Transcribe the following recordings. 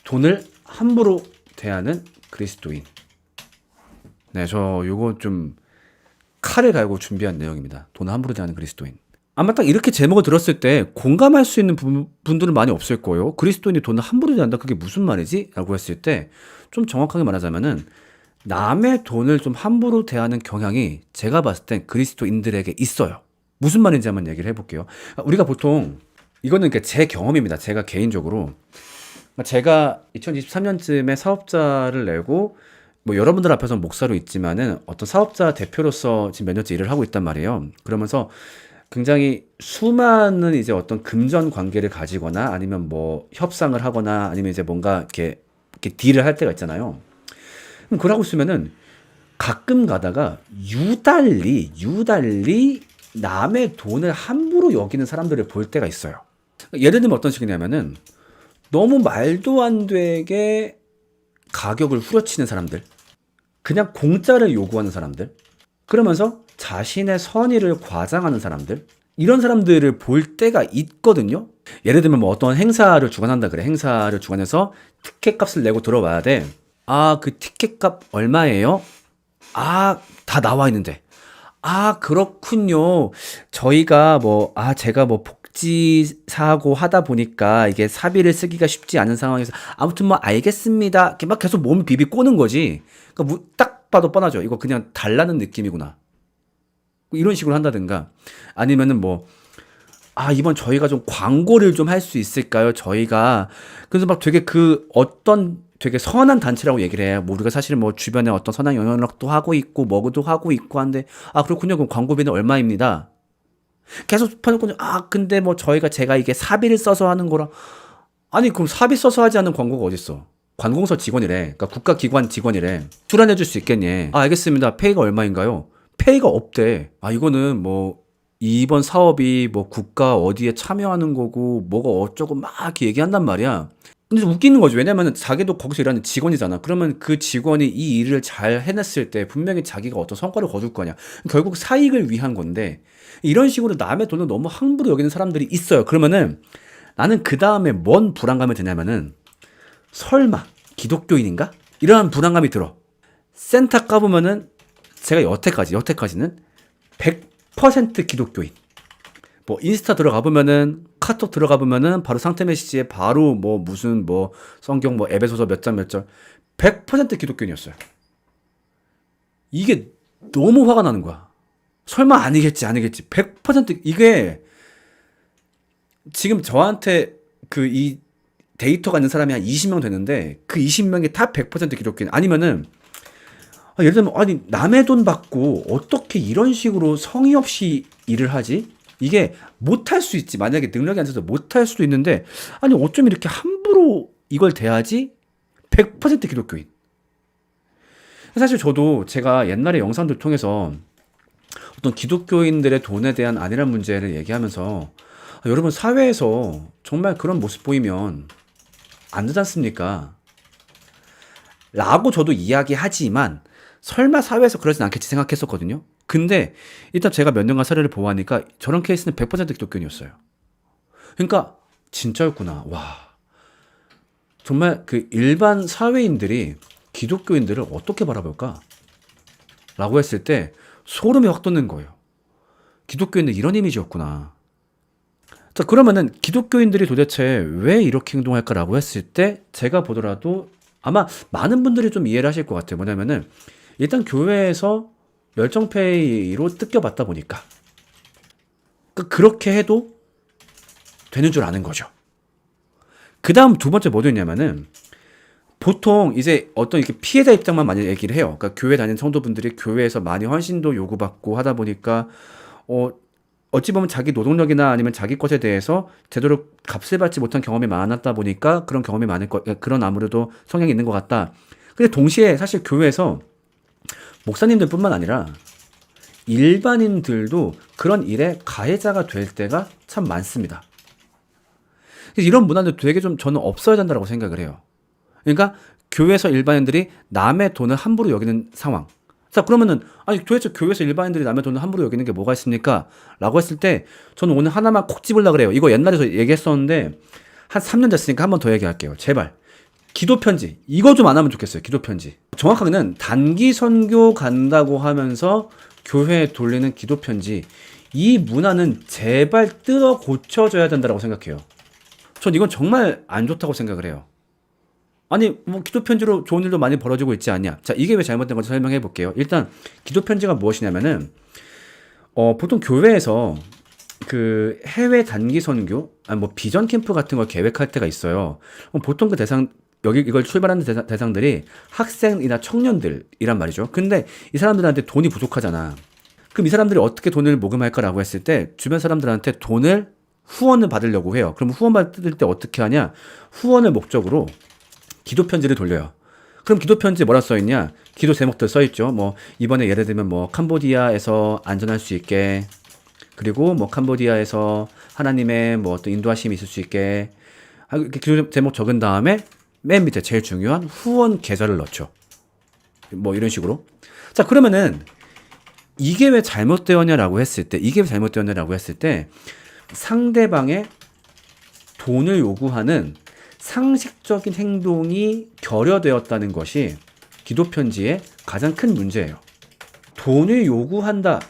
돈을 함부로 대하는 그리스도인. 네, 저 요거 좀 칼을 갈고 준비한 내용입니다. 돈을 함부로 대하는 그리스도인. 아마 딱 이렇게 제목을 들었을 때 공감할 수 있는 분들은 많이 없을 거예요. 그리스도인이 돈을 함부로 대한다? 그게 무슨 말이지? 라고 했을 때 좀 정확하게 말하자면은 남의 돈을 좀 함부로 대하는 경향이 제가 봤을 땐 그리스도인들에게 있어요. 무슨 말인지 한번 얘기를 해볼게요. 우리가 보통 이거는 제 경험입니다. 제가 개인적으로 제가 2023년쯤에 사업자를 내고 뭐 여러분들 앞에서 목사로 있지만은 어떤 사업자 대표로서 지금 몇 년째 일을 하고 있단 말이에요. 그러면서 굉장히 수많은 이제 어떤 금전 관계를 가지거나 아니면 뭐 협상을 하거나 아니면 이제 뭔가 이렇게 딜을 할 때가 있잖아요. 그럼 그러고 있으면은 가끔 가다가 유달리 남의 돈을 함부로 여기는 사람들을 볼 때가 있어요. 예를 들면 어떤 식이냐면은 너무 말도 안 되게 가격을 후려치는 사람들, 그냥 공짜를 요구하는 사람들, 그러면서 자신의 선의를 과장하는 사람들, 이런 사람들을 볼 때가 있거든요. 예를 들면 뭐 어떤 행사를 주관한다 그래. 행사를 주관해서 티켓 값을 내고 들어와야 돼. 아, 그 티켓 값 얼마예요? 아, 다 나와 있는데. 아, 그렇군요. 저희가 제가 뭐 복지사하고 하다 보니까 이게 사비를 쓰기가 쉽지 않은 상황에서 아무튼 뭐 알겠습니다. 이렇게 막 계속 몸 비비 꼬는 거지. 그러니까 딱 봐도 뻔하죠. 이거 그냥 달라는 느낌이구나. 이런 식으로 한다든가 아니면은 이번 저희가 좀 광고를 좀 할 수 있을까요? 저희가 그래서 막 되게 그 어떤 되게 선한 단체라고 얘기를 해요. 뭐 우리가 사실 뭐 주변에 어떤 선한 영향력도 하고 있고 뭐도 하고 있고 한데 그렇군요. 그럼 광고비는 얼마입니다. 계속 파는군요. 근데 뭐 제가 이게 사비를 써서 하는 거라. 아니 그럼 사비 써서 하지 않는 광고가 어딨어? 관공서 직원이래. 그러니까 국가기관 직원이래. 출연해 줄 수 있겠니? 알겠습니다. 페이가 얼마인가요? 페이가 없대. 이거는 뭐 이번 사업이 뭐 국가 어디에 참여하는 거고 뭐가 어쩌고 막 이렇게 얘기한단 말이야. 근데 좀 웃기는 거죠. 왜냐면은 자기도 거기서 일하는 직원이잖아. 그러면 그 직원이 이 일을 잘 해냈을 때 분명히 자기가 어떤 성과를 거둘 거냐. 결국 사익을 위한 건데 이런 식으로 남의 돈을 너무 함부로 여기는 사람들이 있어요. 그러면은 나는 그 다음에 뭔 불안감이 드냐면은 설마 기독교인인가? 이러한 불안감이 들어. 센터 까보면은 제가 여태까지는 100% 기독교인. 뭐 인스타 들어가 보면은 카톡 들어가 보면은 바로 상태 메시지에 바로 뭐 무슨 뭐 성경 뭐 에베소서 몇 장 몇 절 100% 기독교인이었어요. 이게 너무 화가 나는 거야. 설마 아니겠지 100% 이게 지금 저한테 그 이 데이터가 있는 사람이 한 20명 되는데 그 20명이 다 100% 기독교인 아니면은 예를 들면 남의 돈 받고 어떻게 이런 식으로 성의 없이 일을 하지? 이게 못할 수 있지. 만약에 능력이 안 돼서 못할 수도 있는데 어쩜 이렇게 함부로 이걸 대하지? 100% 기독교인. 사실 저도 제가 옛날에 영상들 통해서 어떤 기독교인들의 돈에 대한 안일한 문제를 얘기하면서 여러분 사회에서 정말 그런 모습 보이면 안 되지 않습니까? 라고 저도 이야기하지만 설마 사회에서 그러진 않겠지 생각했었거든요. 근데 일단 제가 몇 년간 사례를 보아하니까 저런 케이스는 100% 기독교인이었어요. 그러니까 진짜였구나. 와. 정말 그 일반 사회인들이 기독교인들을 어떻게 바라볼까? 라고 했을 때 소름이 확 돋는 거예요. 기독교인들 이런 이미지였구나. 자, 그러면은 기독교인들이 도대체 왜 이렇게 행동할까라고 했을 때 제가 보더라도 아마 많은 분들이 좀 이해를 하실 것 같아요. 뭐냐면은 일단 교회에서 열정페이로 뜯겨받다 보니까 그렇게 해도 되는 줄 아는 거죠. 그 다음 두 번째 뭐였냐면은 보통 이제 어떤 이렇게 피해자 입장만 많이 얘기를 해요. 그러니까 교회 다니는 성도분들이 교회에서 많이 헌신도 요구받고 하다 보니까 어찌 보면 자기 노동력이나 아니면 자기 것에 대해서 제대로 값을 받지 못한 경험이 많았다 보니까 그런 경험이 그런 아무래도 성향이 있는 것 같다. 근데 동시에 사실 교회에서 목사님들뿐만 아니라 일반인들도 그런 일에 가해자가 될 때가 참 많습니다. 그래서 이런 문화도 되게 좀 저는 없어야 된다고 생각을 해요. 그러니까 교회에서 일반인들이 남의 돈을 함부로 여기는 상황. 자, 그러면은 도대체 교회에서 일반인들이 남의 돈을 함부로 여기는 게 뭐가 있습니까? 라고 했을 때 저는 오늘 하나만 콕 집으려고 그래요. 이거 옛날에 저 얘기했었는데 한 3년 됐으니까 한 번 더 얘기할게요. 제발. 기도 편지. 이거 좀 안 하면 좋겠어요. 기도 편지. 정확하게는 단기 선교 간다고 하면서 교회에 돌리는 기도 편지. 이 문화는 제발 뜯어 고쳐져야 된다고 생각해요. 전 이건 정말 안 좋다고 생각을 해요. 아니, 뭐 기도 편지로 좋은 일도 많이 벌어지고 있지 않냐? 자, 이게 왜 잘못된 건지 설명해 볼게요. 일단 기도 편지가 무엇이냐면은 보통 교회에서 그 해외 단기 선교, 아니 뭐 비전 캠프 같은 걸 계획할 때가 있어요. 보통 그 대상 여기 이걸 출발하는 대상들이 학생이나 청년들이란 말이죠. 근데 이 사람들한테 돈이 부족하잖아. 그럼 이 사람들이 어떻게 돈을 모금할까라고 했을 때 주변 사람들한테 돈을 후원을 받으려고 해요. 그럼 후원 받을 때 어떻게 하냐? 후원을 목적으로 기도 편지를 돌려요. 그럼 기도 편지에 뭐라 써 있냐? 기도 제목들 써 있죠. 뭐 이번에 예를 들면 뭐 캄보디아에서 안전할 수 있게, 그리고 뭐 캄보디아에서 하나님의 뭐 어떤 인도하심이 있을 수 있게, 이렇게 기도 제목 적은 다음에 맨 밑에 제일 중요한 후원 계좌를 넣죠. 뭐 이런 식으로. 자, 그러면은 이게 왜 잘못되었냐라고 했을 때 상대방의 돈을 요구하는 상식적인 행동이 결여되었다는 것이 기도 편지의 가장 큰 문제예요. 돈을 요구한다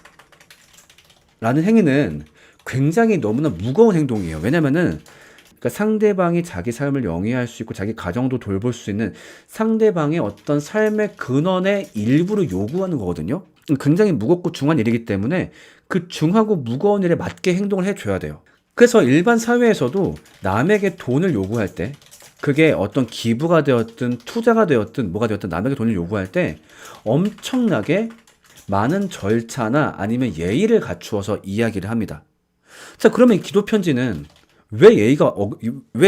라는 행위는 굉장히 너무나 무거운 행동이에요. 왜냐면은 그러니까 상대방이 자기 삶을 영위할 수 있고 자기 가정도 돌볼 수 있는 상대방의 어떤 삶의 근원의 일부를 요구하는 거거든요. 굉장히 무겁고 중한 일이기 때문에 그 중하고 무거운 일에 맞게 행동을 해줘야 돼요. 그래서 일반 사회에서도 남에게 돈을 요구할 때, 그게 어떤 기부가 되었든 투자가 되었든 뭐가 되었든 남에게 돈을 요구할 때 엄청나게 많은 절차나 아니면 예의를 갖추어서 이야기를 합니다. 자, 그러면 기도 편지는 왜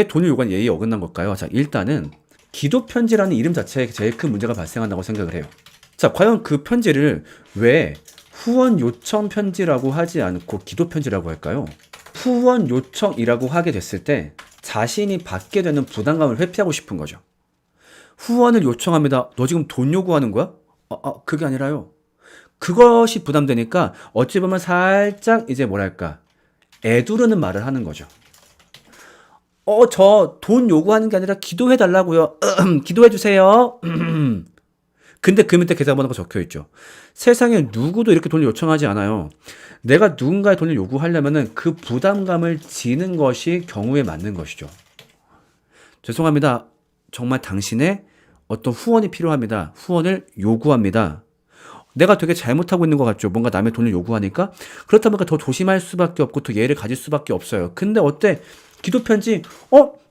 돈을 요구한 예의에 어긋난 걸까요? 자, 일단은 기도 편지라는 이름 자체에 제일 큰 문제가 발생한다고 생각을 해요. 자, 과연 그 편지를 왜 후원 요청 편지라고 하지 않고 기도 편지라고 할까요? 후원 요청이라고 하게 됐을 때 자신이 받게 되는 부담감을 회피하고 싶은 거죠. 후원을 요청합니다. 너 지금 돈 요구하는 거야? 그게 아니라요. 그것이 부담되니까 어찌 보면 살짝 이제 뭐랄까 애두르는 말을 하는 거죠. 저 돈 요구하는 게 아니라 기도해 달라고요. 기도해 주세요. 근데 그 밑에 계좌번호가 적혀 있죠. 세상에 누구도 이렇게 돈을 요청하지 않아요. 내가 누군가의 돈을 요구하려면은 그 부담감을 지는 것이 경우에 맞는 것이죠. 죄송합니다. 정말 당신의 어떤 후원이 필요합니다. 후원을 요구합니다. 내가 되게 잘못하고 있는 것 같죠. 뭔가 남의 돈을 요구하니까. 그렇다 보니까 더 조심할 수밖에 없고 더 예를 가질 수밖에 없어요. 근데 어때? 기도 편지,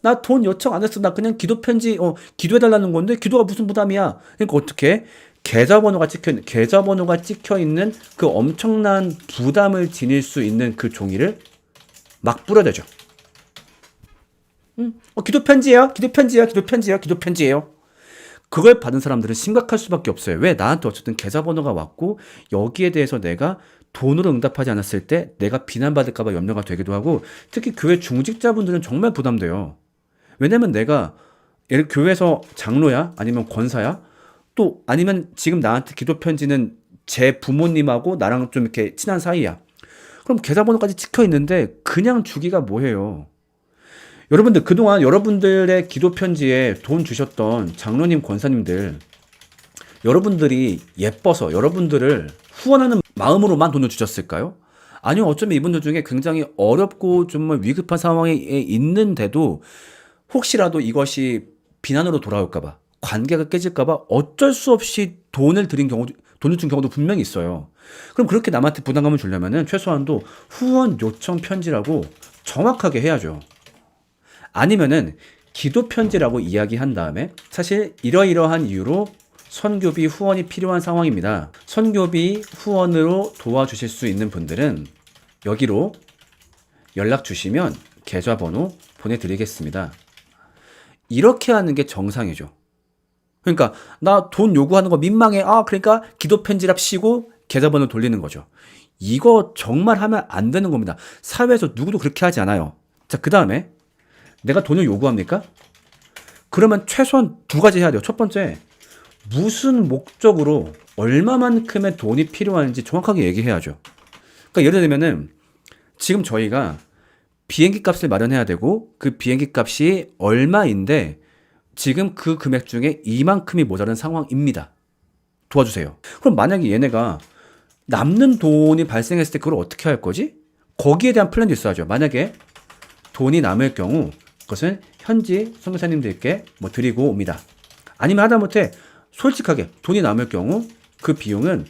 나 돈 요청 안 했어. 나 그냥 기도 편지, 기도해달라는 건데, 기도가 무슨 부담이야. 그러니까 어떻게? 계좌번호가 찍혀 있는 그 엄청난 부담을 지닐 수 있는 그 종이를 막 뿌려대죠. 기도 편지예요. 그걸 받은 사람들은 심각할 수밖에 없어요. 왜? 나한테 어쨌든 계좌번호가 왔고 여기에 대해서 내가 돈으로 응답하지 않았을 때 내가 비난받을까 봐 염려가 되기도 하고, 특히 교회 중직자분들은 정말 부담돼요. 왜냐면 내가 교회에서 장로야? 아니면 권사야? 또 아니면 지금 나한테 기도 편지는 제 부모님하고 나랑 좀 이렇게 친한 사이야. 그럼 계좌번호까지 찍혀 있는데 그냥 주기가 뭐해요. 여러분들, 그동안 여러분들의 기도 편지에 돈 주셨던 장로님, 권사님들, 여러분들이 예뻐서 여러분들을 후원하는 마음으로만 돈을 주셨을까요? 아니요, 어쩌면 이분들 중에 굉장히 어렵고 정말 위급한 상황에 있는데도 혹시라도 이것이 비난으로 돌아올까봐, 관계가 깨질까봐 어쩔 수 없이 돈을 준 경우도 분명히 있어요. 그럼 그렇게 남한테 부담감을 주려면은 최소한도 후원 요청 편지라고 정확하게 해야죠. 아니면은 기도 편지라고 이야기한 다음에 사실 이러이러한 이유로 선교비 후원이 필요한 상황입니다. 선교비 후원으로 도와주실 수 있는 분들은 여기로 연락 주시면 계좌번호 보내드리겠습니다. 이렇게 하는 게 정상이죠. 그러니까 나 돈 요구하는 거 민망해. 그러니까 기도 편지랍시고 계좌번호 돌리는 거죠. 이거 정말 하면 안 되는 겁니다. 사회에서 누구도 그렇게 하지 않아요. 자, 그 다음에 내가 돈을 요구합니까? 그러면 최소한 두 가지 해야 돼요. 첫 번째, 무슨 목적으로 얼마만큼의 돈이 필요한지 정확하게 얘기해야죠. 그러니까 예를 들면은 지금 저희가 비행기 값을 마련해야 되고 그 비행기 값이 얼마인데 지금 그 금액 중에 이만큼이 모자란 상황입니다. 도와주세요. 그럼 만약에 얘네가 남는 돈이 발생했을 때 그걸 어떻게 할 거지? 거기에 대한 플랜도 있어야죠. 만약에 돈이 남을 경우 그것은 현지 선교사님들께 뭐 드리고 옵니다. 아니면 하다못해 솔직하게 돈이 남을 경우 그 비용은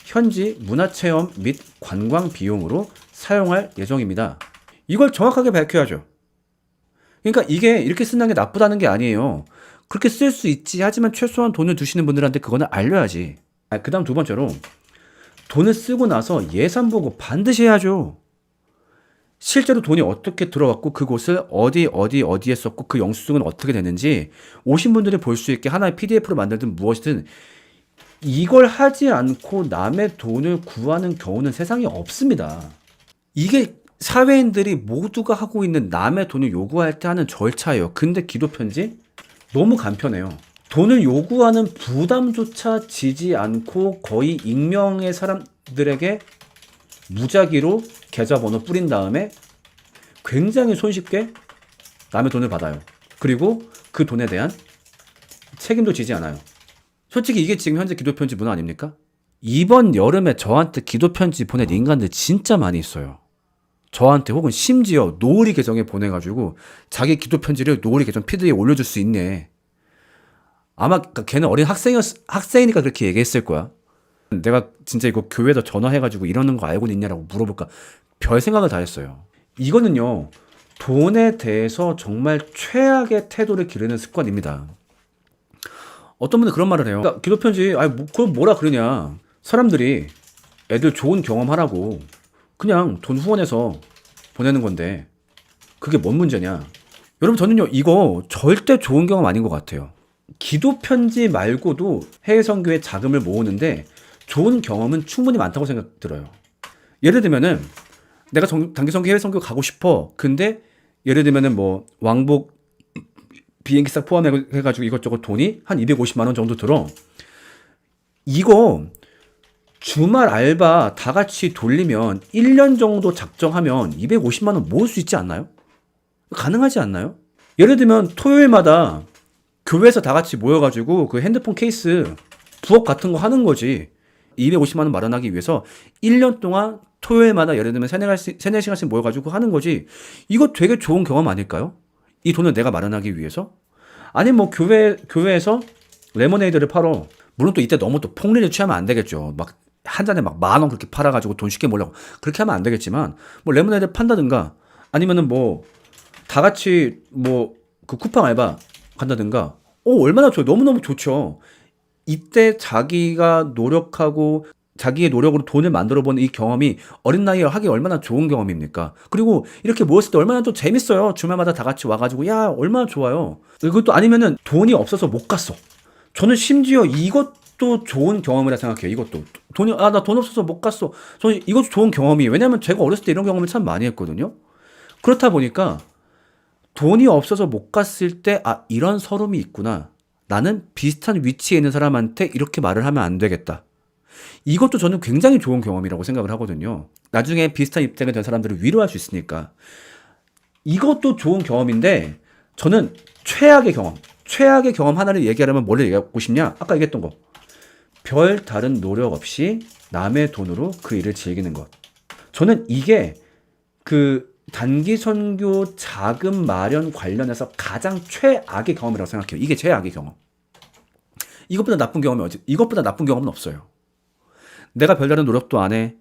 현지 문화체험 및 관광 비용으로 사용할 예정입니다. 이걸 정확하게 밝혀야죠. 그러니까 이게 이렇게 쓴다는 게 나쁘다는 게 아니에요. 그렇게 쓸 수 있지. 하지만 최소한 돈을 두시는 분들한테 그거는 알려야지. 그 다음 두 번째로 돈을 쓰고 나서 예산 보고 반드시 해야죠. 실제로 돈이 어떻게 들어갔고 그곳을 어디에 썼고 그 영수증은 어떻게 되는지 오신 분들이 볼 수 있게 하나의 PDF로 만들든 무엇이든 이걸 하지 않고 남의 돈을 구하는 경우는 세상에 없습니다. 이게 사회인들이 모두가 하고 있는 남의 돈을 요구할 때 하는 절차예요. 근데 기도편지 너무 간편해요. 돈을 요구하는 부담조차 지지 않고 거의 익명의 사람들에게 무작위로 계좌번호 뿌린 다음에 굉장히 손쉽게 남의 돈을 받아요. 그리고 그 돈에 대한 책임도 지지 않아요. 솔직히 이게 지금 현재 기도편지 문화 아닙니까? 이번 여름에 저한테 기도편지 보낸 인간들 진짜 많이 있어요. 저한테 혹은 심지어 노을이 계정에 보내가지고 자기 기도편지를 노을이 계정 피드에 올려줄 수 있네. 아마 걔는 어린 학생이니까 그렇게 얘기했을 거야. 내가 진짜 이거 교회에다 전화해가지고 이러는 거 알고 있냐라고 물어볼까 별 생각을 다 했어요. 이거는요, 돈에 대해서 정말 최악의 태도를 기르는 습관입니다. 어떤 분들 그런 말을 해요. 그러니까 기도편지, 그럼 뭐라 그러냐. 사람들이 애들 좋은 경험하라고 그냥 돈 후원해서 보내는 건데 그게 뭔 문제냐. 여러분, 저는요, 이거 절대 좋은 경험 아닌 것 같아요. 기도편지 말고도 해외 선교에 자금을 모으는데 좋은 경험은 충분히 많다고 생각 들어요. 예를 들면은 내가 단기 선교 해외 선교 가고 싶어. 근데 예를 들면은 뭐 왕복 비행기값 포함해가지고 이것저것 돈이 한 250만 원 정도 들어. 이거 주말 알바 다 같이 돌리면 1년 정도 작정하면 250만 원 모을 수 있지 않나요? 가능하지 않나요? 예를 들면 토요일마다 교회에서 다 같이 모여가지고 그 핸드폰 케이스 부업 같은 거 하는 거지. 250만 원 마련하기 위해서 1년 동안 토요일마다 예를 들면 3-4시간씩 모여가지고 하는 거지. 이거 되게 좋은 경험 아닐까요? 이 돈을 내가 마련하기 위해서? 아니 뭐 교회에서 레모네이드를 팔어. 물론 또 이때 너무 또 폭리를 취하면 안 되겠죠. 막 한 잔에 막 10,000원 그렇게 팔아가지고 돈 쉽게 모으려고 그렇게 하면 안 되겠지만 뭐 레모네이드 판다든가 아니면은 뭐 다 같이 뭐 그 쿠팡 알바 간다든가 얼마나 좋아요. 너무너무 좋죠. 이때 자기가 노력하고 자기의 노력으로 돈을 만들어 보는 이 경험이 어린 나이에 하기 얼마나 좋은 경험입니까? 그리고 이렇게 모였을 때 얼마나 또 재밌어요. 주말마다 다 같이 와가지고 야 얼마나 좋아요. 이것도 아니면은 돈이 없어서 못 갔어. 저는 심지어 이것도 좋은 경험이라 생각해요. 이것도 나 돈 없어서 못 갔어. 저는 이것도 좋은 경험이에요. 왜냐하면 제가 어렸을 때 이런 경험을 참 많이 했거든요. 그렇다 보니까 돈이 없어서 못 갔을 때 이런 서름이 있구나. 나는 비슷한 위치에 있는 사람한테 이렇게 말을 하면 안 되겠다. 이것도 저는 굉장히 좋은 경험이라고 생각을 하거든요. 나중에 비슷한 입장이 된 사람들을 위로할 수 있으니까. 이것도 좋은 경험인데 저는 최악의 경험 하나를 얘기하려면 뭘 얘기하고 싶냐? 아까 얘기했던 거. 별 다른 노력 없이 남의 돈으로 그 일을 즐기는 것. 저는 이게 그 단기 선교 자금 마련 관련해서 가장 최악의 경험이라고 생각해요. 이게 최악의 경험. 이것보다 나쁜 경험은 없어요. 내가 별다른 노력도 안 해.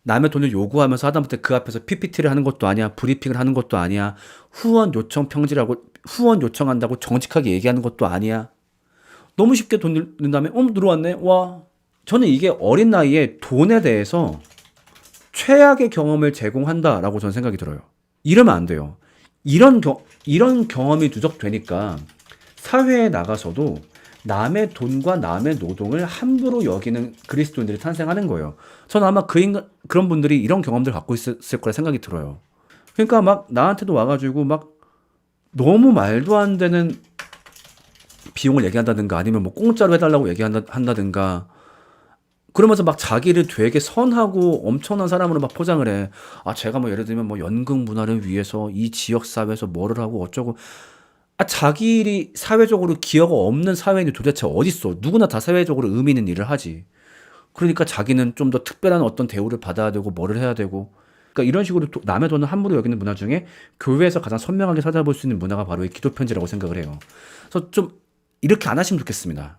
남의 돈을 요구하면서 하다못해 그 앞에서 PPT를 하는 것도 아니야. 브리핑을 하는 것도 아니야. 후원 요청한다고 정직하게 얘기하는 것도 아니야. 너무 쉽게 돈 넣는 다음에 들어왔네. 와. 저는 이게 어린 나이에 돈에 대해서 최악의 경험을 제공한다라고 저는 생각이 들어요. 이러면 안 돼요. 이런 경험이 누적되니까 사회에 나가서도 남의 돈과 남의 노동을 함부로 여기는 그리스도인들이 탄생하는 거예요. 저는 아마 그런 분들이 이런 경험들 갖고 있을 거라 생각이 들어요. 그러니까 막 나한테도 와가지고 막 너무 말도 안 되는 비용을 얘기한다든가 아니면 뭐 공짜로 해달라고 얘기한다든가 그러면서 막 자기를 되게 선하고 엄청난 사람으로 막 포장을 해. 제가 뭐 예를 들면 뭐 연극 문화를 위해서 이 지역 사회에서 뭐를 하고 어쩌고. 자기 사회적으로 기여가 없는 사회인이 도대체 어딨어. 누구나 다 사회적으로 의미 있는 일을 하지. 그러니까 자기는 좀 더 특별한 어떤 대우를 받아야 되고 뭐를 해야 되고. 그러니까 이런 식으로 남의 돈을 함부로 여기는 문화 중에 교회에서 가장 선명하게 찾아볼 수 있는 문화가 바로 이 기도 편지라고 생각을 해요. 그래서 좀 이렇게 안 하시면 좋겠습니다.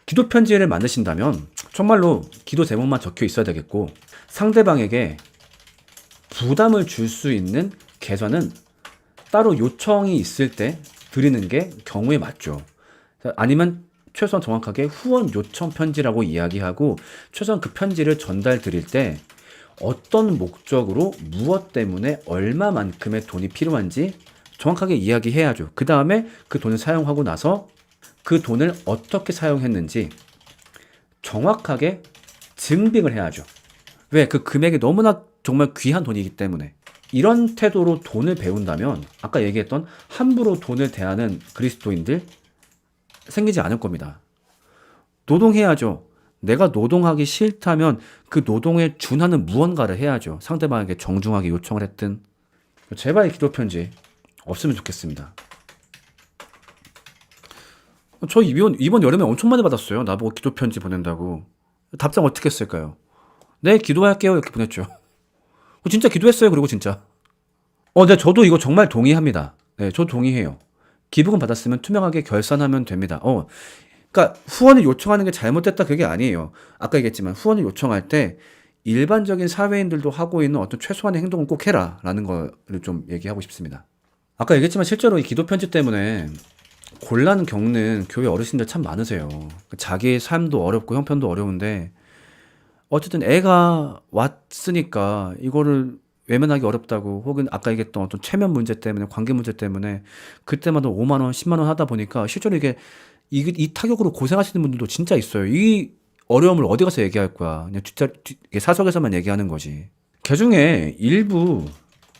기도 편지를 만드신다면 정말로 기도 제목만 적혀 있어야 되겠고, 상대방에게 부담을 줄 수 있는 계좌는 따로 요청이 있을 때 드리는 게 경우에 맞죠. 아니면 최소한 정확하게 후원 요청 편지라고 이야기하고, 최소한 그 편지를 전달 드릴 때 어떤 목적으로 무엇 때문에 얼마만큼의 돈이 필요한지 정확하게 이야기해야죠. 그 다음에 그 돈을 사용하고 나서 그 돈을 어떻게 사용했는지 정확하게 증빙을 해야죠. 왜? 그 금액이 너무나 정말 귀한 돈이기 때문에. 이런 태도로 돈을 배운다면 아까 얘기했던 함부로 돈을 대하는 그리스도인들 생기지 않을 겁니다. 노동해야죠. 내가 노동하기 싫다면 그 노동에 준하는 무언가를 해야죠. 상대방에게 정중하게 요청을 했든. 제발 이 기도 편지 없으면 좋겠습니다. 저 이번 여름에 엄청 많이 받았어요. 나보고 기도 편지 보낸다고. 답장 어떻게 했을까요? 네, 기도할게요. 이렇게 보냈죠. 진짜 기도했어요. 그리고 진짜. 네, 저도 이거 정말 동의합니다. 네, 저 동의해요. 기부금 받았으면 투명하게 결산하면 됩니다. 그러니까 후원을 요청하는 게 잘못됐다 그게 아니에요. 아까 얘기했지만 후원을 요청할 때 일반적인 사회인들도 하고 있는 어떤 최소한의 행동을 꼭 해라라는 거를 좀 얘기하고 싶습니다. 아까 얘기했지만 실제로 이 기도 편지 때문에 곤란 겪는 교회 어르신들 참 많으세요. 자기 삶도 어렵고 형편도 어려운데 어쨌든 애가 왔으니까 이거를 외면하기 어렵다고, 혹은 아까 얘기했던 어떤 체면 문제 때문에, 관계 문제 때문에 그때마다 5만 원, 10만 원 하다 보니까 실제로 이 타격으로 고생하시는 분들도 진짜 있어요. 이 어려움을 어디 가서 얘기할 거야. 그냥 사석에서만 얘기하는 거지. 그중에 일부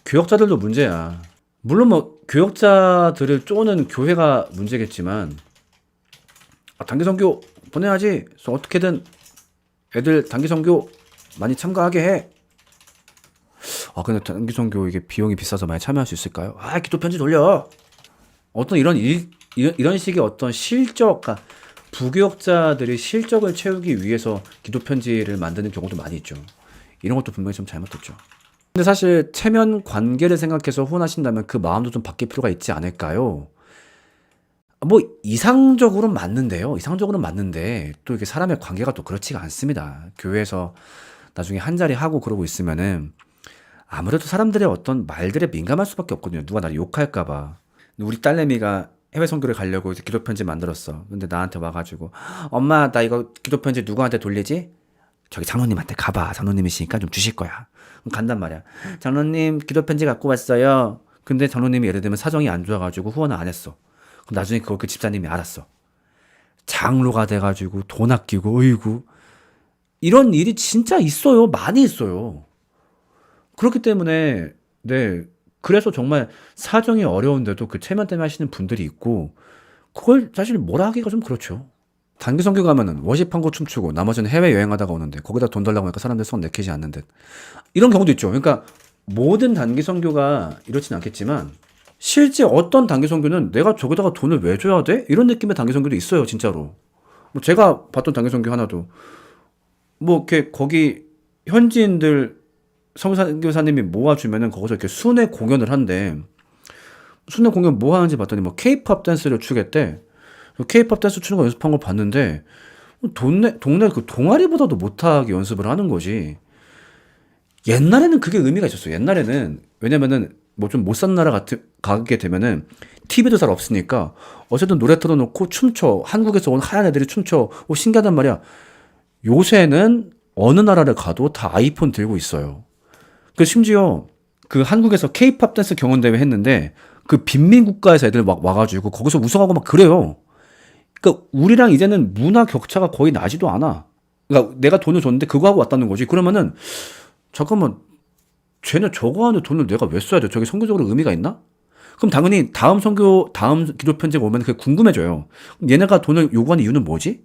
교역자들도 문제야. 물론 뭐 교역자들을 쪼는 교회가 문제겠지만, 단기 선교 보내야지. 그래서 어떻게든 애들 단기 선교 많이 참가하게 해. 근데 단기 선교 이게 비용이 비싸서 많이 참여할 수 있을까요? 기도 편지 돌려. 어떤 이런 식의 어떤 그러니까 부교역자들이 실적을 채우기 위해서 기도 편지를 만드는 경우도 많이 있죠. 이런 것도 분명히 좀 잘못됐죠. 근데 사실 체면 관계를 생각해서 후원하신다면 그 마음도 좀 바뀔 필요가 있지 않을까요? 뭐 이상적으로는 맞는데 또 이게 사람의 관계가 또 그렇지가 않습니다. 교회에서 나중에 한 자리 하고 그러고 있으면은 아무래도 사람들의 어떤 말들에 민감할 수밖에 없거든요. 누가 나를 욕할까 봐. 우리 딸내미가 해외 선교를 가려고 이제 기도 편지 만들었어. 근데 나한테 와가지고, 엄마 나 이거 기도 편지 누구한테 돌리지? 저기 장로님한테 가봐. 장로님이시니까 좀 주실 거야. 그럼 간단 말이야. 장로님 기도 편지 갖고 왔어요. 근데 장로님이 예를 들면 사정이 안 좋아가지고 후원을 안 했어. 그럼 나중에 그걸 그 집사님이 알았어. 장로가 돼가지고 돈 아끼고, 어이구. 이런 일이 진짜 있어요. 많이 있어요. 그렇기 때문에, 네. 그래서 정말 사정이 어려운데도 그 체면 때문에 하시는 분들이 있고, 그걸 사실 뭐라 하기가 좀 그렇죠. 단기 선교 가면은 워십한 거 춤추고 나머지는 해외 여행하다가 오는데 거기다 돈 달라고 하니까 사람들 손 내키지 않는 듯. 이런 경우도 있죠. 그러니까 모든 단기 선교가 이렇진 않겠지만 실제 어떤 단기 선교는 내가 저기다가 돈을 왜 줘야 돼? 이런 느낌의 단기 선교도 있어요, 진짜로. 뭐 제가 봤던 단기 선교 하나도 뭐 이렇게 거기 현지인들 선교사님이 모아주면은 거기서 이렇게 순회 공연을 한대. 순회 공연 뭐 하는지 봤더니 뭐 케이팝 댄스를 추겠대. 케이팝 댄스 추는 거 연습한 걸 봤는데 동네 그 동아리보다도 못하게 연습을 하는 거지. 옛날에는 그게 의미가 있었어요. 옛날에는 왜냐면은 뭐 좀 못 사는 나라 가게 되면은 TV도 잘 없으니까 어쨌든 노래 틀어놓고 춤춰. 한국에서 온 하얀 애들이 춤춰. 신기하단 말이야. 요새는 어느 나라를 가도 다 아이폰 들고 있어요. 심지어 그 한국에서 케이팝 댄스 경연대회 했는데 그 빈민국가에서 애들 막 와가지고 거기서 우승하고 막 그래요. 그러니까 우리랑 이제는 문화 격차가 거의 나지도 않아. 그러니까 내가 돈을 줬는데 그거 하고 왔다는 거지. 그러면은 잠깐만, 쟤네 저거 하는데 돈을 내가 왜 써야 돼? 저게 선교적으로 의미가 있나? 그럼 당연히 다음 기도 편지가 오면 그게 궁금해져요. 얘네가 돈을 요구하는 이유는 뭐지?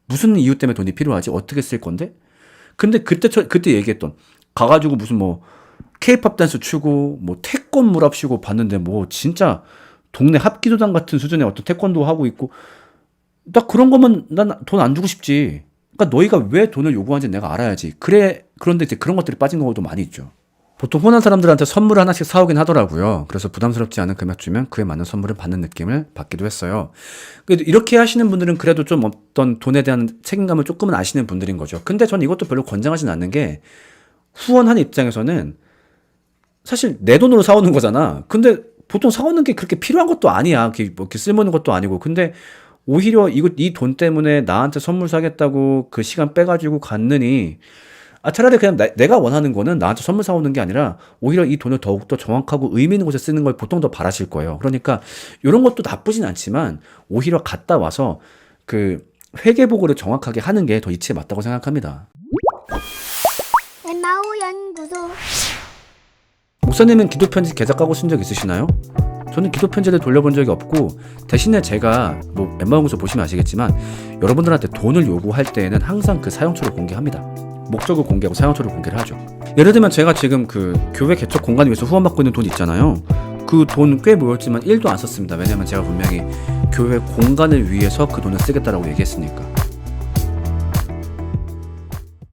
무슨 이유 때문에 돈이 필요하지? 어떻게 쓸 건데? 근데 그때 얘기했던 가가지고 무슨 뭐 케이팝 댄스 추고 뭐 태권 무랍 쉬고 봤는데 뭐 진짜 동네 합기도단 같은 수준의 어떤 태권도 하고 있고, 나 그런 거면 난 돈 안 주고 싶지. 그러니까 너희가 왜 돈을 요구하는지 내가 알아야지. 그래. 그런데 이제 그런 것들이 빠진 경우도 많이 있죠. 보통 혼난 사람들한테 선물을 하나씩 사오긴 하더라고요. 그래서 부담스럽지 않은 금액 주면 그에 맞는 선물을 받는 느낌을 받기도 했어요. 그래도 이렇게 하시는 분들은 그래도 좀 어떤 돈에 대한 책임감을 조금은 아시는 분들인 거죠. 근데 전 이것도 별로 권장하진 않는 게, 후원하는 입장에서는 사실 내 돈으로 사오는 거잖아. 근데 보통 사오는 게 그렇게 필요한 것도 아니야. 뭐 이렇게 쓸모있는 것도 아니고. 근데 오히려 이 돈 때문에 나한테 선물 사겠다고 그 시간 빼가지고 갔느니, 차라리 그냥 내가 원하는 거는 나한테 선물 사오는 게 아니라 오히려 이 돈을 더욱더 정확하고 의미 있는 곳에 쓰는 걸 보통 더 바라실 거예요. 그러니까 이런 것도 나쁘진 않지만 오히려 갔다 와서 그 회계보고를 정확하게 하는 게 더 이치에 맞다고 생각합니다. 엠마오 연구소. 목사님은 기도편지 계좌 까고 쓴 적 있으시나요? 저는 기도편지를 돌려본 적이 없고, 대신에 제가 뭐 엠마연구소 보시면 아시겠지만 여러분들한테 돈을 요구할 때에는 항상 그 사용처를 공개합니다. 목적을 공개하고 사용처를 공개를 하죠. 예를 들면 제가 지금 그 교회 개척 공간을 위해서 후원받고 있는 돈 있잖아요. 그 돈 꽤 모였지만 1도 안 썼습니다. 왜냐면 제가 분명히 교회 공간을 위해서 그 돈을 쓰겠다라고 얘기했으니까.